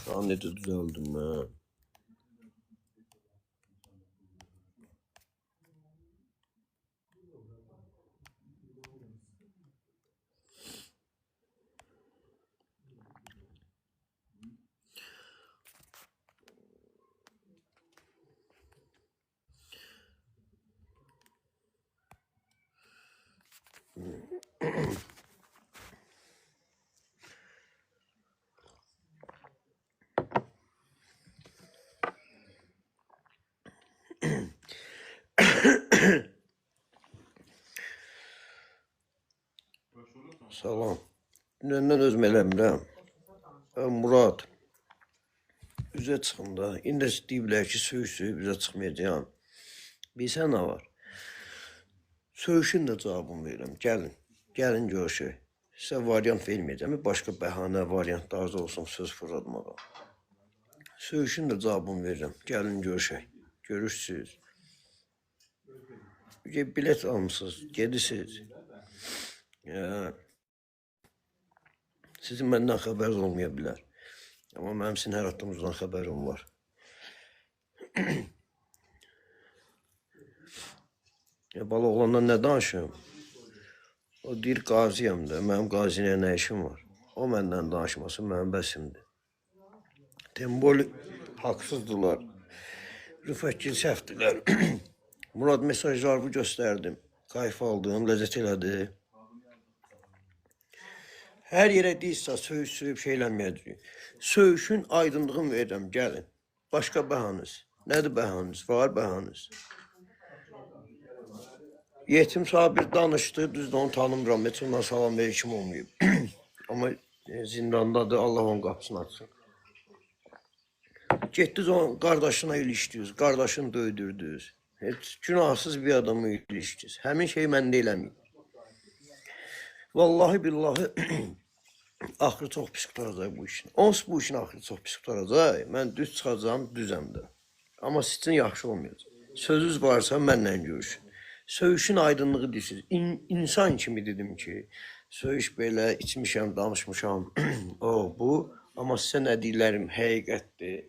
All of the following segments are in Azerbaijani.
Şu an necə düzəldim mən? Salam. Dünəndən özüm eləmirəm. Murad, üzə çıxın da. İndi deyiblər ki, söyüş üzə çıxmayacağım. Bilsən nə var? Söyüşün də cavabını verirəm. Gəlin görüşək. Sizə variant verməyəcəm. Başqa bəhanə, variantlarınız olsun söz fırlatmağa. Söyüşün də cavabını verirəm. Gəlin görüşək. Görüşsünüz. Bilet almışsınız, gedirsiniz. Sizin məndən xəbəriniz olmaya bilər. Amma mənim sizin hər haqqınızdan xəbərim var. Bala oğlandan nə danışım? O deyir qaziyəm də, mənim qaziyə nə işim var? O məndən danışması mənim bəsimdir. Tembol haqsızdılar. Rüfətgil səhvdilər. Murad mesajlarımı göstərdim. Kayf aldım, ləzzət elədi. Hər yerə deyirsə, söyüb şeylənməyəcək. Söyüşün aydınlığını verirəm, gəlin. Başqa bəhanız. Nədir bəhanız? Var bəhanız. Yetim Sabir danışdı, düzdür onu tanımıram. Heç ondan salam verir kim olmayıb. Amma zindandadır, Allah onun qapısını açsın. Getdiniz onun qardaşına ilişdiniz, qardaşını döydürdünüz. Heç günahsız bir adamı ilişdiniz. Həmin şey məndə eləməyib. Vallahi billahi axırı çox pis qutaracaq bu işin. Onsuz bu işin axırı çox pis qutaracaq. Mən düz çıxacağım, düzəm də. Amma sizin üçün yaxşı olmayacaq. Sözünüz varsa mənlə görüşün. Söyüşün aydınlığı deyirsiniz. İnsan kimi dedim ki, söyüş belə içmişəm, danışmışam, o, bu. Amma sizə nə deyirlərim, həqiqətdir.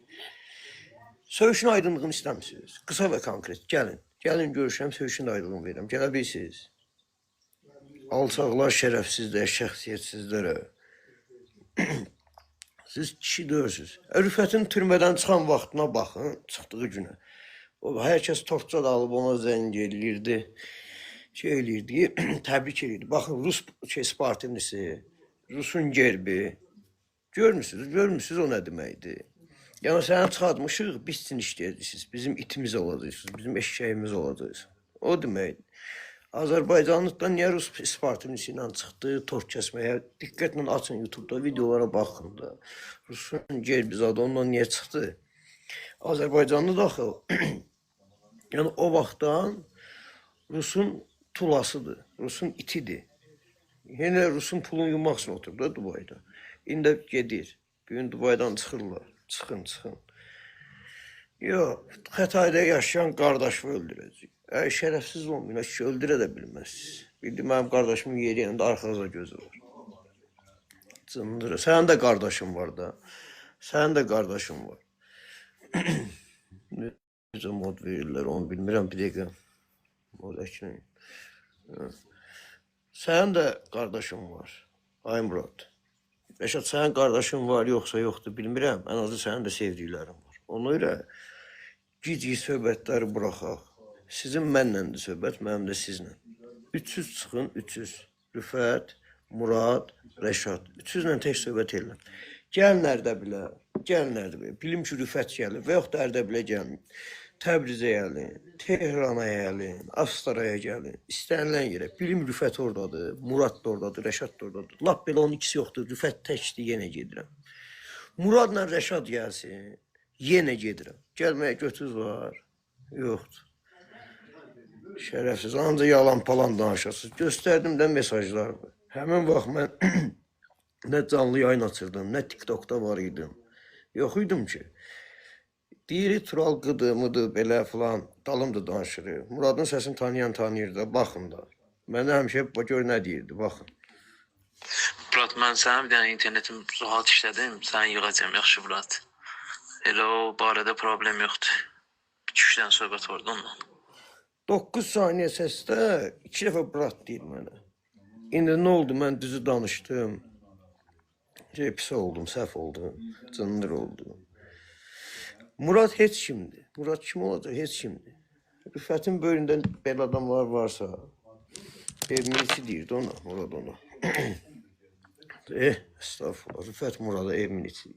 Söyüşün aydınlığını istəmişsiniz. Qısa və konkret, gəlin. Gəlin görüşəm, söyüşün aydınlığını verirəm. Gələ bilirsiniz. Alçaqlar şərəfsizlər, şəxsiyyətsizlərə. Siz kişi deyilsiniz. Rüfətin türmədən çıxan vaxtına baxın, çıxdığı günə. Hər kəs tortca da alıb ona zəng eləyirdi. Şey eləyirdi, təbrik eləyirdi. Baxın, Rus Spartinisi, Rusun gerbi. Görmürsünüz o nə deməkdir? Yəni, səni çıxartmışıq, biz sizin işləyəcəksiniz. Bizim itimiz olacaqsınız, bizim eşşəyimiz olacaqsınız. O deməkdir. Azərbaycanlıqdan niyə Rus Spartinisi ilə çıxdı, tort kəsməyə? Diqqətlə açın YouTube'da, videolara baxın da. Rusun gerbi zadı ondan niyə çıxdı? Azərbaycanlı daxil. Yəni, o vaxtdan Rusun tulasıdır, Rusun itidir. Yenə Rusun pulunu yumaq üçün oturur da Dubayda. İndi gedir, bugün Dubaydan çıxırlar, çıxın. Yox, Xətayda yaşayan qardaşı öldürəcək. Şərəfsiz olmayın, ki, öldürə də bilməzsiniz. Bildim, mənim qardaşımın yeri yanında arxaza gözü var. Cındırı. Sənin də qardaşın var da. Sənin də qardaşın var. Necə mod verirlər, onu bilmirəm, bir dəqiqə. Mod əkləyin. Sənin də qardaşın var. Ay Murad. Rəşad, sənin qardaşın var, yoxsa yoxdur, bilmirəm. Ən azı sənin də sevdiklərin var. Ona görə gic-gic söhbətləri buraxaq. Sizin mənləndir söhbət, mənim də sizlə. 300 çıxın, 300. Rüfət, Murad, Rəşad. 300-lə tək söhbət edirəm. Gəlin Ərdəbilə, bilim ki, Rüfət gəlir və yox da Ərdəbilə gəlin. Təbrizə gəlin, Tehrana gəlin, Astaraya gəlin, istənilən yerə. Bilim Rüfət oradadır, Murad da oradadır, Rəşad da oradadır. Lap belə onun ikisi yoxdur, Rüfət təkdir, yenə gedirəm. Muradla Rəşad gəlsin, yenə gedirəm. Gəlməyə götürüz var, yoxdur. Şərəfsiz, ancaq yalan palan danışasınız. Göstərdim də mesajlarımı. Həmin vaxt mən nə canlı yayın açırdım, nə TikTok'da var idim. Yox idim ki. Deyir, Tural qıdı, belə falan, dalımda danışır. Muradın səsini tanıyan tanıyır da, baxın da. Mənə həmişə gör nə deyirdi, baxın. Murat, mən sənə bir dənə internetim rahat işlədim, səni yığacam, yaxşı Murat. Elə o barədə problem yoxdur. 2-3 dənə söhbət vardı onunla. 9 saniyə səsdə 2 dəfə brat deyir mənə. İndi nə oldu? Mən düzü danışdım. Pis oldum, səhv oldum, cındır oldum. Murad heç kimdir. Murad kim olacaq? Heç kimdir. Rüfətin böyründə belə adamlar varsa, evmilisi deyirdi ona, Murad ona. Estağfurullah, Rüfət Murada evmilisi.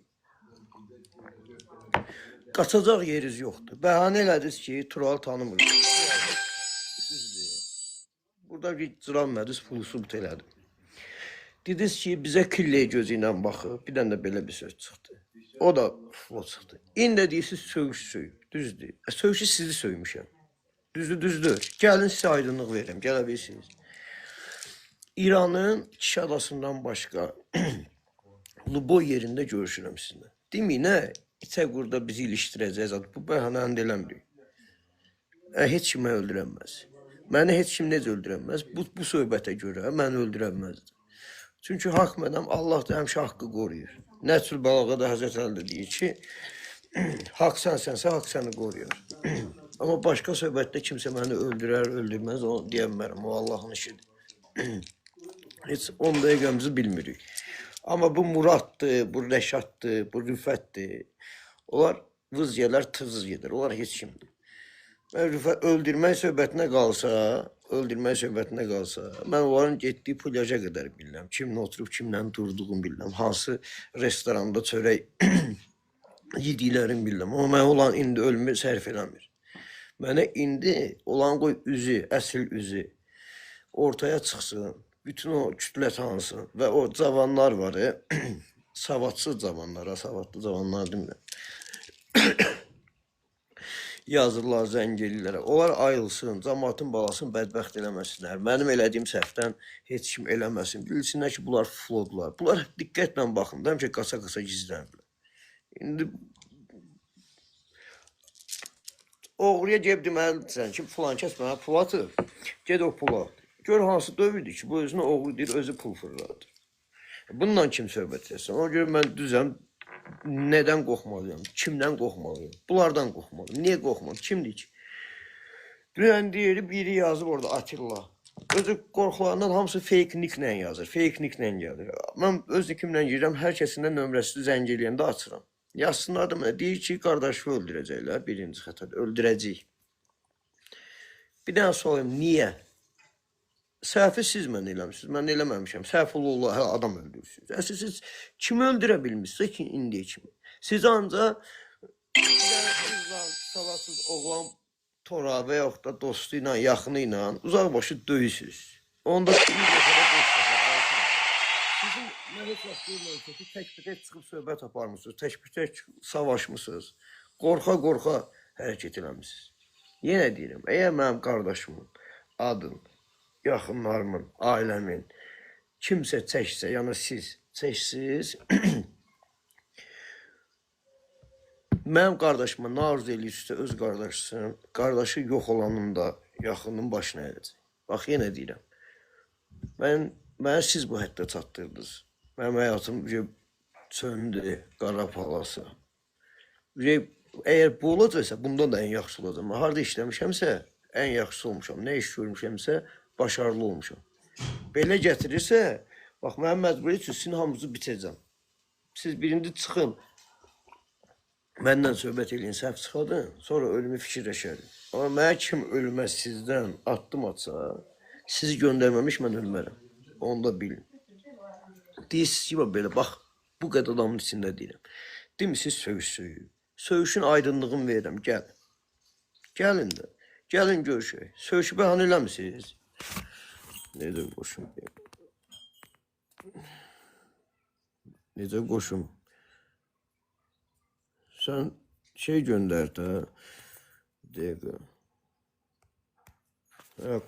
Qaçacaq yeriz yoxdur. Bəhanə elədiniz ki, Tural tanımır. Burada bir cıranmədiniz, pulu subut elədim. Dediniz ki, bizə külləy gözü ilə baxıb, bir dənə də belə bir söz çıxdı. O da flo çıxdı. İndi deyirsiniz, söğüş söyüb, düzdür. Söğüşü sizi söymüşəm. Düzdür. Gəlin sizə aydınlıq verirəm, gələ bilirsiniz. İranın Kişi adasından başqa Luboy yerində görüşürəm sizinlə. Demək, nə? İçə qurda bizi ilişdirəcəyiz. Bu bəhanəni də eləmirik. Heç kimi öldürənməz. Məni heç kim necə öldürənməz? Bu söhbətə görə məni öldürənməzdir. Çünki haqq mənəm, Allah da həmişə haqqı qoruyur. Nəçül Balağa da Həzrət Əli də deyir ki, haqq sənsənsə, haqq səni qoruyur. Amma başqa söhbətdə kimsə məni öldürər, öldürməz, onu deyəmmərəm, o Allahın işidir. Heç 10 dəqiqəmizi bilmirik. Amma bu Muraddır, bu Rəşaddır, bu Rüfətdir. Onlar vız yelər, tız yedir, onlar heç kimdir. Rüfət öldürmək söhbətinə qalsa, mən onların getdiyi plaja qədər bilirəm. Kimlə oturub, kimlə durduğunu bilirəm. Hansı restoranda çörək yediklərini bilirəm. Amma mən olan indi ölümü sərf eləmir. Mənə indi olan qoy üzü, əsl üzü ortaya çıxsın. Bütün o kütlə tanısın. Və o cavanlar var, savadsız cavanlar, savadlı cavanlar demirəm. Yazırlar, zəng eləyirlər. Onlar ayılsın, cəmaatın balasını bədbəxt eləməsinlər. Mənim elədiyim səhvdən heç kim eləməsin. Bilsinlər ki, bunlar flodlar. Bunlar diqqətlə baxın, həmişə qasa-qasa gizlənirlər. İndi oğruya gəlib deməlisən ki, filan kəs mənə pul atır. Ged o pula. Gör hansı dövrdür ki, bu özünə oğru deyir, özü pul fırladır. Bundan kim söhbət etsin? Ona görə mən düzəm. Nədən qorxmalıyam? Kimdən qorxmalıyam? Bunlardan qorxmalıyam. Niyə qorxmalıyam? Kimdir ki? Dünən deyir, biri yazıb orada Atilla. Özü qorxularından hamısı fake nicklə yazır. Fake nicklə gəlir. Mən öz nickimlə girirəm, hər kəsindən nömrəsini zəng eləyəndə açıram. Yazsınlar da mənə deyir ki, qardaşı öldürəcəklər. Birinci xətadır, öldürəcək. Bir dənə sorayım, niyə? Səhvi siz mən eləmişsiniz, mən eləməmişəm. Səhv olurlar, adam öldürürsünüz. Əsl siz kimi öldürə bilmişsiniz ki, indiyə kimi? Siz ancaq salasız oğlan tora və yaxud da dostu ilə, yaxını ilə uzaqbaşı döyürsünüz. Onda bir dəfədə dost sizin nə heç vaxt görməyəcək ki, tək-tək çıxıb söhbət aparmışsınız, tək-tək savaşmışsınız, qorxa-qorxa hərəkət eləmişsiniz. Yenə deyirəm, əgər mənim qardaşımın adın, yaxınlarımın, ailəmin kimsə çəksə, yəni siz çəksiniz, mənim qardaşıma nə arzu eləyirsə öz qardaşı yox olanın da yaxının başına əyəcək. Bax, yenə deyirəm, mənə siz bu həddə çatdırdınız. Mənim həyatım söndü, qara palası. Əgər bu olacaqsa, bundan da ən yaxşı olacaq. Harada işləmişəmsə, ən yaxşısı olmuşam. Nə iş görmüşəmsə, başarılı olmuşam. Belə gətirirsə, bax, mənim məcburiyyət üçün sizin hamınızı bitəcəm. Siz birinci çıxın, məndən söhbət eləyin, səhv çıxadın, sonra ölümü fikirləşərin. Amma mənə kim ölümə sizdən addım atsa, sizi göndərməmiş mən ölmərəm. Onu da bilin. Deyirsiniz ki, belə, bax, bu qədər adamın içində deyirəm. Demişsiniz, söğüş söyüb. Söğüşün aydınlığını verirəm, gəlin. Gəlin də, gəlin görüşək. Söğüşü bəhanə eləmişsiniz. Necə qoşum? Necə qoşum? Sən şey göndər də. Dəqiqə.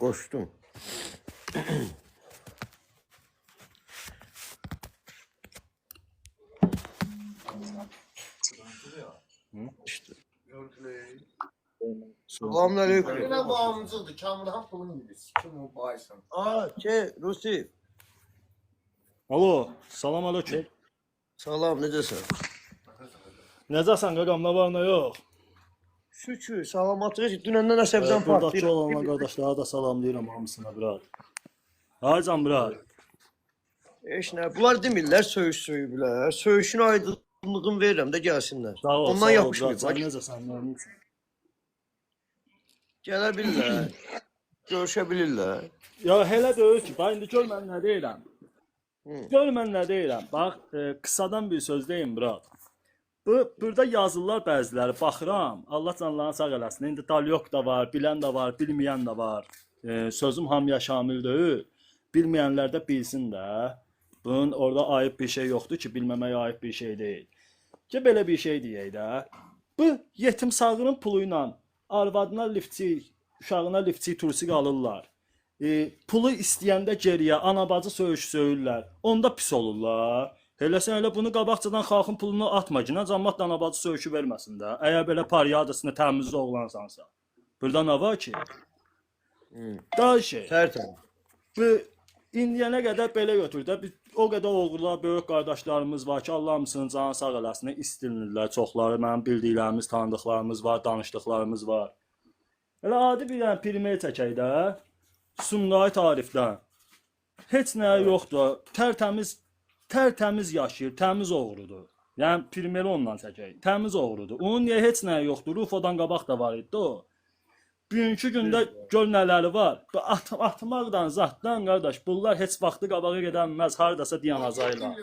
Qoşdum. İşte. Selamünaleyküm. Yine bağımsızdı. Kamilhan pulun gibi. Kim o baysan? Rusi. Alo, salam aleyküm. Salam, necəsən? Necəsən qaqam, nə var nə yox? Şükür, salamatlıq. Dünəndən əsəbdən Buradakı partlayır. olanlar qardaşlara da salamlayıram hamısına brat. Haycan brat. Heç nə, bunlar demirlər, söyüş söyüblər. Söyüşün aydınlığını verirəm də gəlsinlər. Sağ ol, Ondan sağ ol brat. yapışmıyıblar. Sən necəsən, nə olursan? Gələ bilirlər, görüşə bilirlər. Ya elə deyil ki, bax indi gör mən nə deyirəm. Hı. Gör mən nə deyirəm. Bax, qısadan bir söz deyim brat. Burada yazırlar bəziləri, baxıram. Allah canlarını sağ eləsin. İndi dalyok da var, bilən də var, bilməyən də var. Sözüm hamıya şamil deyil. Bilməyənlər də bilsin də. Bunun orada ayıb bir şey yoxdur ki, bilməməyə ayıb bir şey deyil. Ki belə bir şey deyək də. Bu yetim sağırın pulu ilə arvadına liftçi, uşağına liftçi tursi qalırlar. Pulu istəyəndə geriyə ana bacı söyüş söyürlər. Onda pis olurlar. Elə sən elə bunu qabaqcadan xalqın pulunu atma ki, nə cəmaət ana bacı söyüşü verməsin də. Əgər belə pariyadasını təmiz oğlansansa. Burada nə var ki? Daha şey. Tərtəm. Bu indiyənə qədər belə götür də. O qədər oğullar, böyük qardaşlarımız var ki, Allah hamısının canı sağ eləsin, istilinirlər. Çoxları mənim bildiklərimiz, tanıdıqlarımız var, danışdıqlarımız var. Elə adi bir dənə primer çəkək də. Sumqayıt Arifdən. Heç nə yoxdur. Tərtəmiz yaşayır, təmiz oğrudur. Yəni primeri ondan çəkək. Təmiz oğrudur. Onun niyə heç nə yoxdur? Rufodan qabaq da var idi o. Bugünkü gündə gör nələri var. Bu atmaqdan, zatdan qardaş, bunlar heç vaxtı qabağa gedəməz, hardasa dayanacaqlar.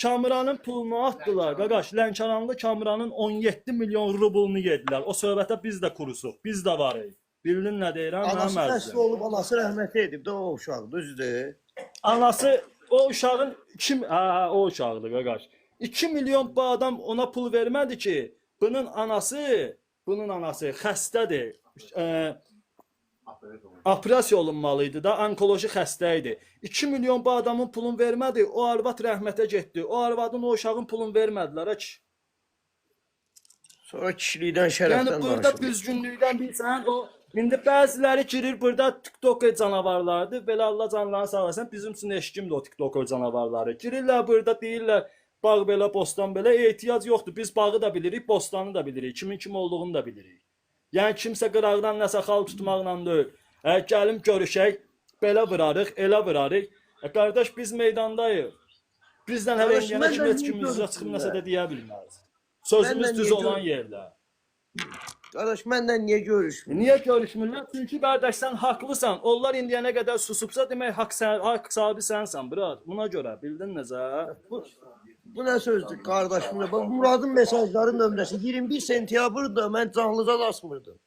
Kamuranın pulunu atdılar. Qardaş, Lənkəranlı Kamuranın 17 milyon rublunu yedilər. O söhbətə biz də kurusuq. Biz də varıq. Bildin nə deyirəm? Anası xəstə olub, anası rəhmətli edib də o uşaq, düzdür. Anası o uşağın o uşaqdır qardaş. 2 milyon bu adam ona pul vermədi ki, bunun anası xəstədir. Operasiya olunmalıydı da, onkoloji xəstə idi. 2 milyon bu adamın pulunu vermədi, o arvad rəhmətə getdi. O arvadın o uşağın pulunu vermədilər ki. Sonra kişilikdən, şərəfdən Yəni burada düzgünlükdən bilsən, o indi bəziləri girir burada TikToker canavarlardır. Belə Allah canlarını sağ olsun. Bizim üçün eşkimdir o TikToker canavarları. Girirlər burada deyirlər, bağ belə, bostan belə, ehtiyac yoxdur. Biz bağı da bilirik, bostanı da bilirik, kimin kim olduğunu da bilirik. Yəni kimsə qıraqdan nəsə xal tutmaqla deyil. Gəlim görüşək, belə vırarıq, elə vırarıq. Qardaş biz meydandayıq. Bizdən hələ yenə heç kimizə çıxıb nəsə də deyə bilməz. Sözümüz düz olan yerdə. Qardaş, məndən niyə görüşmür? Niyə görüşmürlər? Çünki qardaş sən haqlısan. Onlar indiyənə qədər susubsa demək haqq sahibi sənsən, brat. Buna görə bildin necə? Bu nə sözdür qardaşım? Bax Muradın mesajları nömrəsi 21 sentyabrda mən canlıca asmırdım.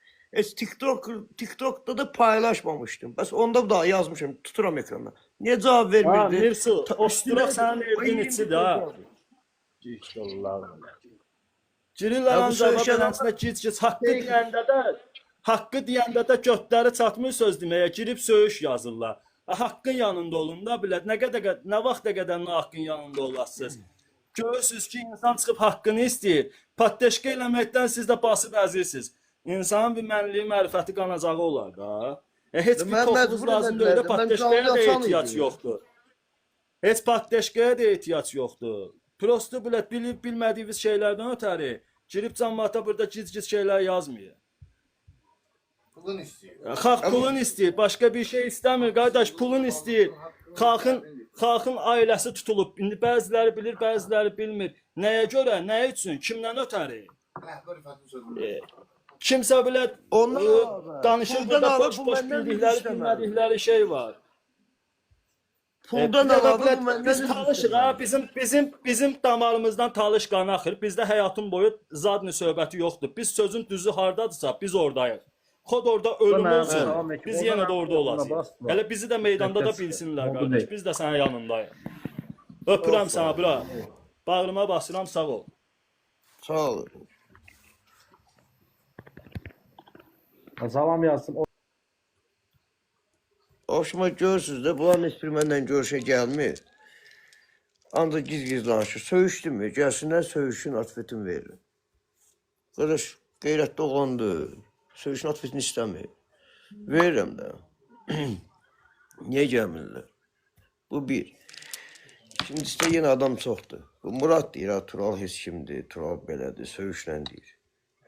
TikTokda da paylaşmamışdım. Bəs onda da yazmışım, tuturam ekranda. Niyə cavab vermirdi? Mirsu, o sturaq sənin evin içidir ha. Girirlər ancaq beləsinə gic-gic haqqı deyəndə də götləri çatmır söz deməyə, girib söyüş yazırlar. Haqqın yanında olun da bilət, nə vaxta qədər haqqın yanında olasınız. Görürsünüz ki, insan çıxıb haqqını istəyir. Patteşka eləməkdən siz də basıb əzirsiniz. İnsanın bir mənliyi, mərifəti qanacağı olar da. Heç bir toxumuz lazım deyil də patteşkaya da ehtiyac yoxdur. Heç patteşkaya da ehtiyac yoxdur. Prosto bilət, bilmədiyiniz şeylərdən ötəri girib cəmaata burada gic-gic şeylər yazmıyor. Pulun istəyir. Xalq pulun istəyir, başqa bir şey istəmir. Qardaş pulun istəyir. Xalqın ailəsi tutulub. İndi bəziləri bilir, bəziləri bilmir. Nəyə görə, nə üçün, kimdən ötəri? Kimsə belə danışır burada boş-boş bildikləri, bilmədikləri şey var. Puldan alalım, biz talışıq ha, bizim damarımızdan talış qan axır. Bizdə həyatın boyu zadni söhbəti yoxdur. Biz sözün düzü hardadırsa biz oradayıq. Xod orada ölüm olsun, biz yenə də orada olacağıq. Hələ bizi də meydanda da bilsinlər qardaş, biz də sənin yanındayıq. Öpürəm sənə bura, bağrıma basıram, sağ ol. Sağ ol. Salam yazsın. Hoşuma görürsünüz də, bunlar heç bir məndən görüşə gəlmir. Ancaq giz-giz danışır. Söyüşdümü? Gəlsinlər, söyüşün atfetini verir. Qardaş, qeyrətli oğlandır. Söyüşün atfetini istəmir. Verirəm də. Niyə gəlmirlər? Bu bir. Şimdi işte yine adam çoxdur. Bu Murad deyir, ha, Tural heç kimdir, Tural belədir, söyüşlə deyir.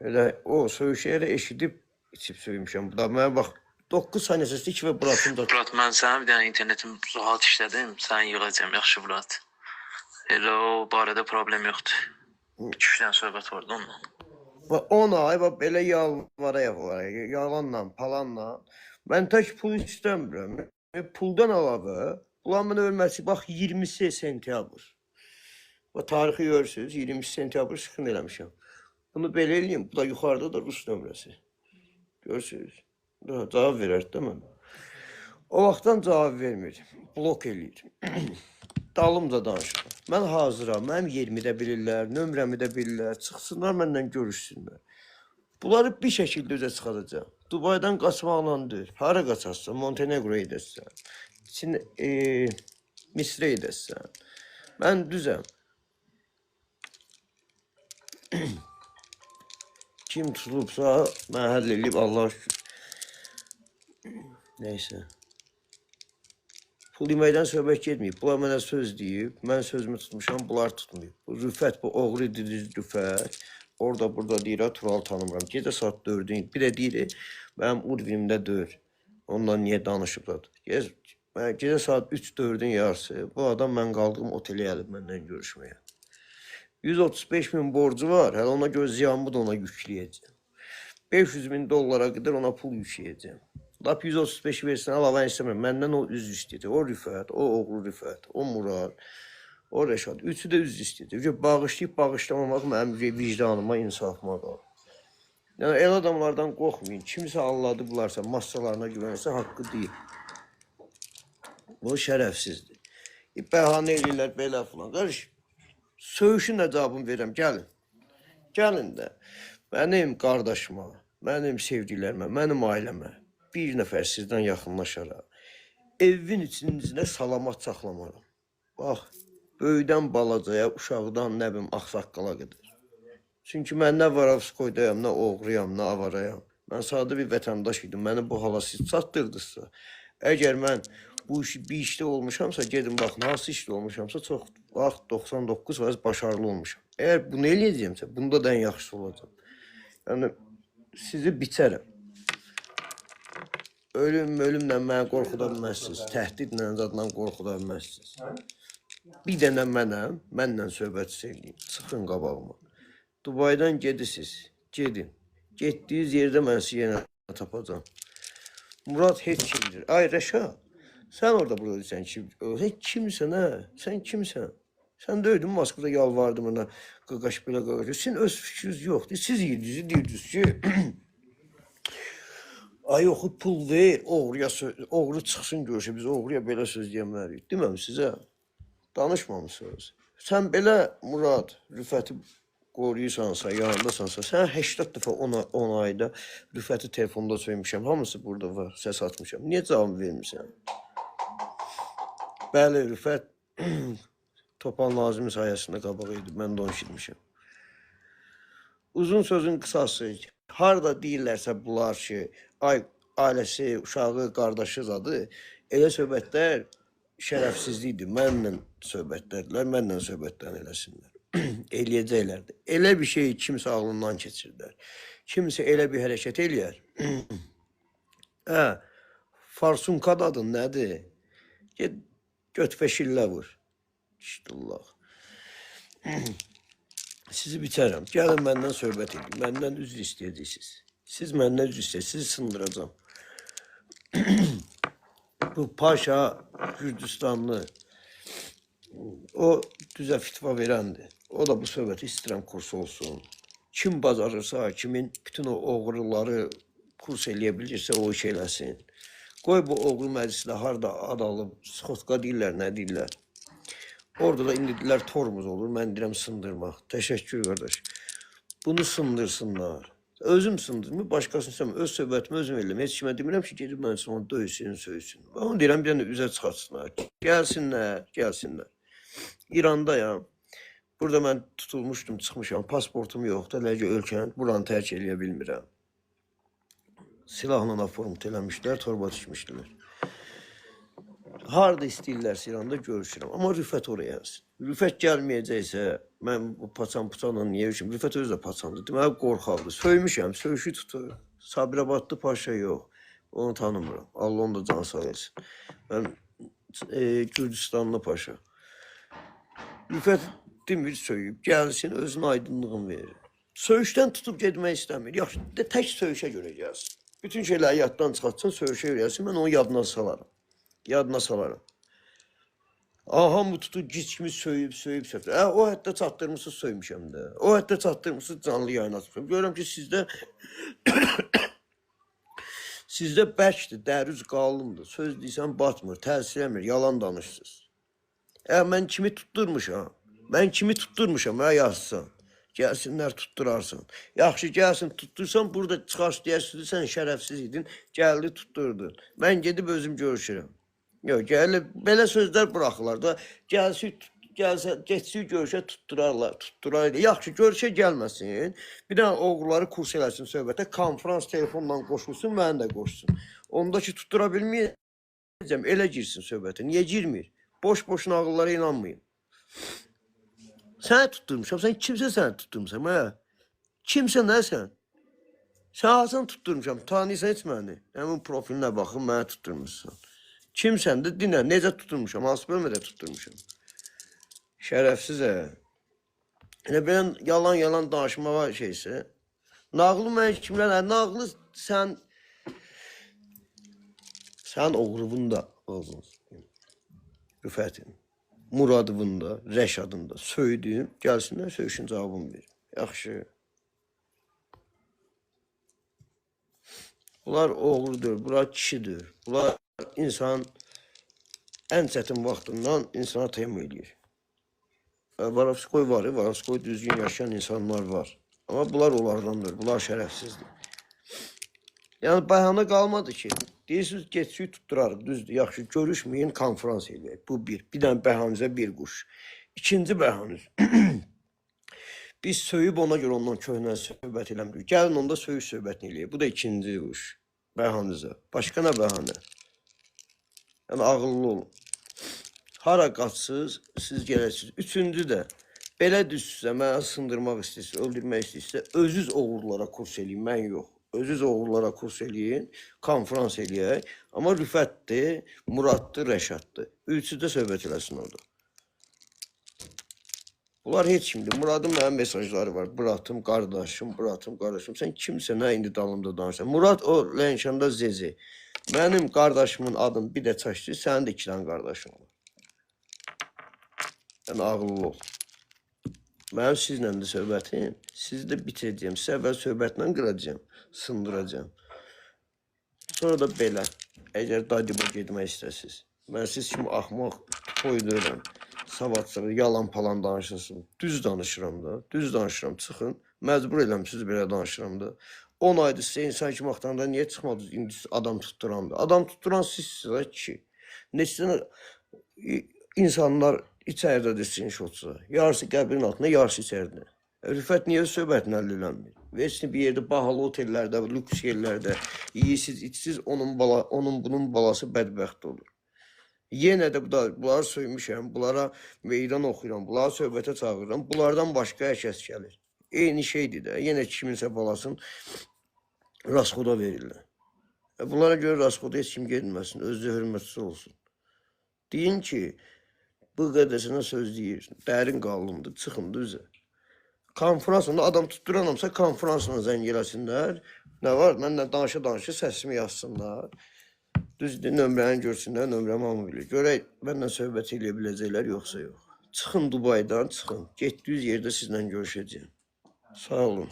Elə o söyüşü elə eşidib içib söymüşəm. Bu da mənə bax 9 saniyəsi iki və buraxım da. Murat, mən sənə bir dənə internetim rahat işlədim. Səni yığacağam, yaxşı Murat. Elə o barədə problem yoxdur. 2 dənə söhbət vardı onunla. Bax 10 ay bax belə yalvaraya, yalanla, palanla. Mən tək pul istəmirəm. Puldan əlavə, bunların ölməsi bax 20 sentyabr. Bax tarixi görürsünüz, 20 sentyabr sıxın eləmişəm. Bunu belə eləyim, bu da yuxarıda da Rus nömrəsi. Görürsünüz. Cavab verər də mən. O vaxtdan cavab vermirdim. Blok eləyirdim. Dalımca danışıram. Mən hazıram, mənim yerimi də bilirlər, nömrəmi də bilirlər, çıxsınlar məndən görüşsünlər. Bunları bir şəkildə üzə çıxaracağım. Dubaydan qaçmaqla deyil. Hara qaçarsan, Montenegro edəsən, Misrə edəsən. Mən düzəm. Kim tutulubsa, mən həll edib, Allah şükür. Neysə. Pul yeməkdən söhbət getməyib. Bunlar mənə söz deyib, mən sözümü tutmuşam, bunlar tutmayıb. Bu Rüfət, bu oğru didiz Rüfət. Orada burada deyir, Tural tanımıram. Gecə saat 4-ün, bir də deyir, mənim urvimdə deyir. Ondan niyə danışıblar? Gecə saat 3-4-ün yarısı, bu adam mən qaldığım otelə gəlib məndən görüşməyə. 135 min borcu var, hələ ona göz ziyanımı da ona yükləyəcəm. 500 bin dollara qədər ona pul yükləyəcəm. Lap 135 versin, əlavə istəmirəm. Məndən o üz istəyir. O Rüfət, o oğlu Rüfət, o Murad, o Rəşad. Üçü də üz istəyir. Bağışlayıb bağışlamamaq mənim vicdanıma, insafıma qalır. Yəni, el adamlardan qorxmayın. Kimsə anladıblarsa, massalarına güvənirsə, haqqı deyil. O şərəfsizdir. Bəhanə eləyirlər, belə filan. Qarış, söyüşün də cavabını verirəm, gəlin. Gəlin də mənim qardaşıma, mənim sevdiklərimə, mənim ailəmə bir nəfər sizdən yaxınlaşaraq, evin içinizdə salamat saxlamaram. Bax, böyüdən balacaya, uşaqdan nə bilim, ağsaqqala qədər. Çünki mən nə Varavskoydayam, nə oğruyam, nə avarayam. Mən sadə bir vətəndaş idim, məni bu hala siz çatdırdınızsa, əgər mən bu işi bir işdə olmuşamsa, gedin baxın, hansı işdə olmuşamsa, çox vaxt 99% başarılı olmuşam. Əgər bunu eləyəcəmsə, bunda da ən yaxşısı olacaq. Yəni, sizi biçərəm. Ölümlə məni qorxuda bilməzsiniz, təhdidlə zadla qorxuda bilməzsiniz. Bir dənə mənəm, mənlə söhbət sevdiyim, çıxın qabağıma. Dubaydan gedirsiniz, gedin. Getdiyiniz yerdə mən sizi yenə tapacam. Murad heç kimdir. Ay Rəşad, sən orada burada deyirsən ki, heç kimsən hə, sən kimsən? Sən döydün Moskvada yalvardım ona, qaqaş belə qaqaş. Sizin öz fikriniz yoxdur. Siz deyirdiniz ki, ay oxu pul ver, oğru çıxsın görüşə, biz oğruya belə söz deyəmərik. Deməm sizə, danışmamışsınız. Sən belə Murad, Rüfəti qoruyursansa, yanındasansa, sən 80 dəfə 10 ayda Rüfəti telefonda söymüşəm, hamısı burada var, səs atmışam. Niyə cavab vermirsən? Bəli, Rüfət Topal Nazimi sayəsində qabağa edib, mən də onu eşitmişəm. Uzun sözün qısası, harada deyirlərsə bunlar ki, ailəsi, uşağı, qardaşı zadı, elə söhbətlər şərəfsizlikdir. Mənlə söhbətlərdirlər, mənlə söhbətlərini eləsinlər. Eləyəcəklər də. Elə bir şey kimsə ağlından keçirdilər. Kimsə elə bir hərəkət eləyər. Farsunka adın nədir? Götfəşillə vur. İşdillah. Sizi bitərəm. Gəlin məndən söhbət edin. Məndən üzr istəyəcəksiniz. Siz məndən üzr istəyəcəksiniz. Sizi sındıracam. Bu Paşa Gürcüstanlı, o düzə fitva verəndir. O da bu söhbəti istəyirəm kurs olsun. Kim bacarırsa, kimin bütün o oğruları kurs eləyə bilirsə, o iş eləsin. Qoy bu oğru məclisdə harada ad alıb, skotka deyirlər, nə deyirlər. Orada da indi deyirlər tormuz olur, mən deyirəm sındırmaq. Təşəkkür qardaş. Bunu sındırsınlar. Özüm sındırmı, başqasını istəməm. Öz söhbətimi özüm eləm. Heç kimə demirəm ki, gedib mən üçün onu döysün, söysün. Ben onu deyirəm, bir dənə üzə çıxartsınlar. Gəlsinlər, gəlsinlər. İrandayam. Burada mən tutulmuşdum, çıxmışam. Pasportum yoxdur, hələ ki ölkəni, buranı tərk eləyə bilmirəm. Silahla aformut eləmişlər, torba düşmüşdülər. harda istəyirlərsə İranda görüşürəm. Amma Rüfət oraya yazsın. Rüfət gəlməyəcəksə, mən bu paçan-puçanla niyə görüşüm? Rüfət özü də paçandır. Deməli, qorxaqdır. Söymüşəm, söyüşü tutur. Sabirabadlı Paşa yox. Onu tanımıram. Allah onu da can sağ etsin. Mən Gürcistanlı Paşa. Rüfət demir söyüb, gəlsin, özünə aydınlığını verir. Söyüşdən tutub getmək istəmir. Yaxşı, tək söyüşə görə gəlsin. Bütün şeyləri yaddan çıxartsın, söyüşə görə gəlsin. Mən onu yadına salaram. Yadına salaram. Aha, bu tutu gic kimi söyüb. O hətta çatdırmışsınız, söymüşəm də. O hətta çatdırmışsınız, canlı yayına çıxıb. Görürəm ki, sizdə bərkdir, dərüz qalındır. Söz deyirsən, batmır, təsir eləmir, yalan danışsınız. Mən kimi tutturmuşam, yazsan. Gəlsinlər tutturarsan. Yaxşı, gəlsin tuttursan, burada çıxarş deyərsiniz, sən şərəfsiz idin, gəldi tutturdun. Mən gedib özüm görüşürəm. Yox, belə sözlər buraxırlar da, getsin görüşə tutturarlar. Yaxşı, görüşə gəlməsin, bir dənə oğulları kurs eləsin söhbətə, konferans telefonla qoşulsun, məni də qoşsun. Onda ki, tuttura bilməyəcəm, elə girsin söhbətə. Niyə girmir? Boş-boşuna ağıllara inanmayın. Səni tutturmuşam, sən kimsə səni tutturmuşam, hə? Kimsə nə sən? Sən Hasan tutturmuşam, tanıyırsan heç məni. Həmin profilinə baxın, mənə tutturmuşsan. Kimsən də dinə, necə tutturmuşam, hansı bölmədə tutturmuşam. Şərəfsiz, hə? Elə belə yalan danışmağa şeysə. Nağlı mən kimlər, nağlı sən oğruvun da ağzın. Rüfətin. Muradovun da, Rəşadın da söydüyüm, gəlsinlər, söyüşün cavabını verir. Yaxşı. Bunlar oğludur, bunlar kişidir. Bunlar insan ən çətin vaxtından insana təyin edir. Varovskoy var, Varovskoy düzgün yaşayan insanlar var. Amma bunlar onlardandır, bunlar şərəfsizdir. Yəni, bəhanə qalmadı ki, deyirsiniz, geçsiyi tutturarıq, düzdür, yaxşı, görüşməyin, konferans eləyək. Bu bir. Bir dənə bəhanizə bir quş. İkinci bəhanız. Biz söyüb ona görə ondan köhnə söhbət eləmirik. Gəlin onda söyüş söhbətini eləyək. Bu da ikinci quş. Bəhanizə. Başqa nə bəhanə? Yəni, ağıllı olun. Hara qaçsınız, siz gələsiniz. Üçüncü də, belə düzsüzsə, mənə sındırmaq istəyirsə, öldürmək istəyirsə, özünüz oğurlara kurs eləyin, mən yox. Özünüz oğullara kurs eləyin, konferans eləyək. Amma Rüfətdir, Muraddır, Rəşaddır. Üçü də söhbət eləsin orada. Bunlar heç kimdir. Muradın mənim mesajları var. Bıratım, qardaşım. Sən kimsən, nə indi dalımda danışsan? Murad o Lənşanda Zezi. Mənim qardaşımın adım bir də çaşdı, sənin də 2 dənə qardaşın var. Yəni, ağıllı ol. Mənim sizlə də söhbətim, sizi də bitirəcəyim. Sizə əvvəl söhbətlə qıracağım, sındıracağım. Sonra da belə, əgər Dadiba getmək istəsiniz. Mən siz kimi axmaq qoyduram, savadçılığı, yalan palan danışırsınız. Düz danışıram da, çıxın. Məcbur eləmişsiniz belə danışıram da. 10 aydır sizə insan kimi axtaranda niyə çıxmadınız? İndi adam tutturam da. Adam tutturan sizsiniz ki. Neçə insanlar içəridə desin şotsa. Yarısı qəbrin altında, yarısı içəridə. Rüfət niyə söhbətini həll eləmir? Veçsin bir yerdə bahalı otellərdə, lüks yerlərdə yiyisiz, içsiz onun bunun balası bədbəxt olur. Yenə də bunları söymüşəm, bunlara meydan oxuyuram, bunları söhbətə çağırıram. Bunlardan başqa hər kəs gəlir. Eyni şeydir də, yenə kiminsə balasını rasxoda verirlər. Bunlara görə rasxoda heç kim gedməsin, özü hörmətçisi olsun. Deyin ki, bu qədəsinə söz deyir, dərin qalındır, çıxındır üzə. Konferansında adam tutturanamsa konferansla zəng eləsinlər. Nə var? Mənlə danışa-danışa səsimi yazsınlar. Düzdür, nömrəni görsünlər, nömrəmi hamı bilir. Görək, mənlə söhbət eləyə biləcəklər, yoxsa yox. Çıxın Dubaydan, çıxın. Getdiyiniz yerdə sizlə görüşəcəyim. Sağ olun.